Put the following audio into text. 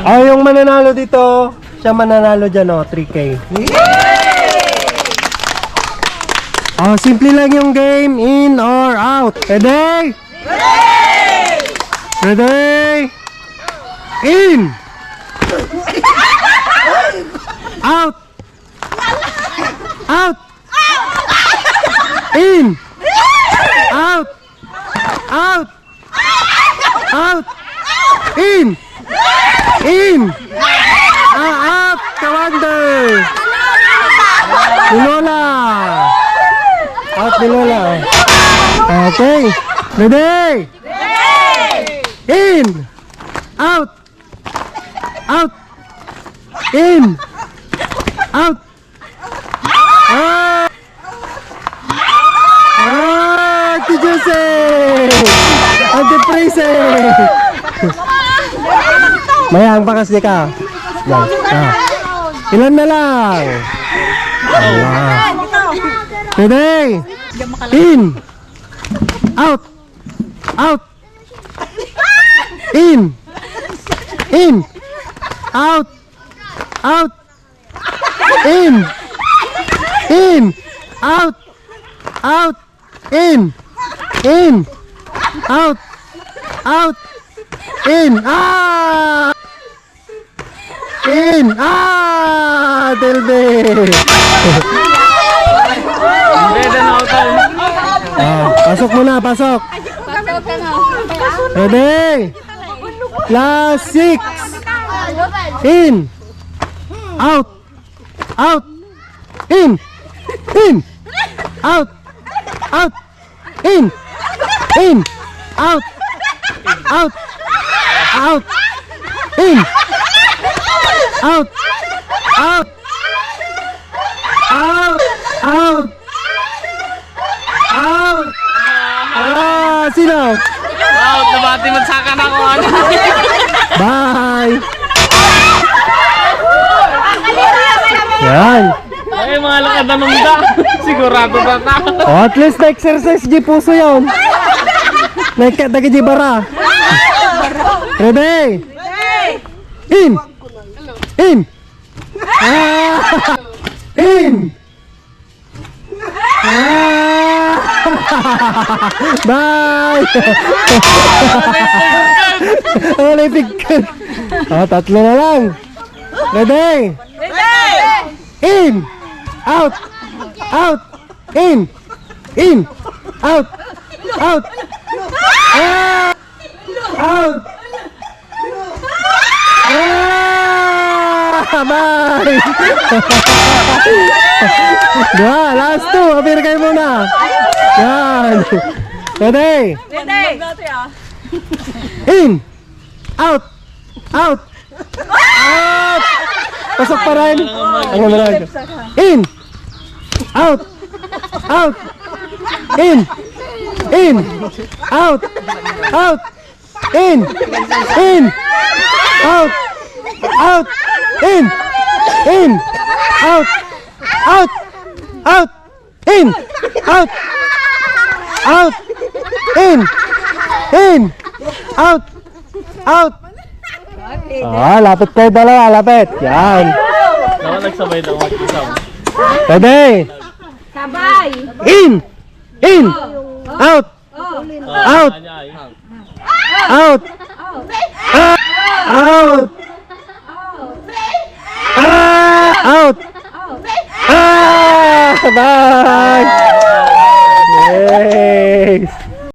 Yung mananalo dito, siya mananalo dyan, 3K. Simple lang yung game, in or out. Ready? Ready? In! Out! Out! In! Out! Out! Out! In! In! Out! Kawander! Ni Lola! Out ni Lola. Okay. Ready? In! Out! Out! In! Out! Ate Jose! Ate Prese! Mayang pakas di ka. Yan. Ilan na lang? Ready? In! Out! Out! In! In! Out! Out! In! In! Out! Out! In! In! Out! Out! In! In! Delbe! Pasok muna, pasok! Ready! Last 6! In! Out! Out! In! In! Out! Out! In! In! Out! Out! Out! In! Out! Out! Out! Out! Out! Sino? Out! Nabati magsakan ako. Bye! Yan! Ay, mga lakad na nungda. Sigurado na ta. At least na-exercise di puso yun. Nagkatagi di bara. Ready? In! In! In! Bye! Olympic. Tatlo na lang. Ready? In! Out! Out! In! In! Out! Out! Out! Bye! Last 2. Apir kayo muna. Yan. Ready? In! Out! Out! Out! Pasok pa rin. Ang naman. In! Out! Out! In! In! Out! Out! In! In! Out! Out! In! In! Out! Out! Out! In! Out! Out! In! In! Out! Out! Lapit kayo dalawa, lapit. Yan. Naman nagsabay na ako. Ready? Sabay! In! In! Out! Out! Out! Out! Out! Bye! Yes!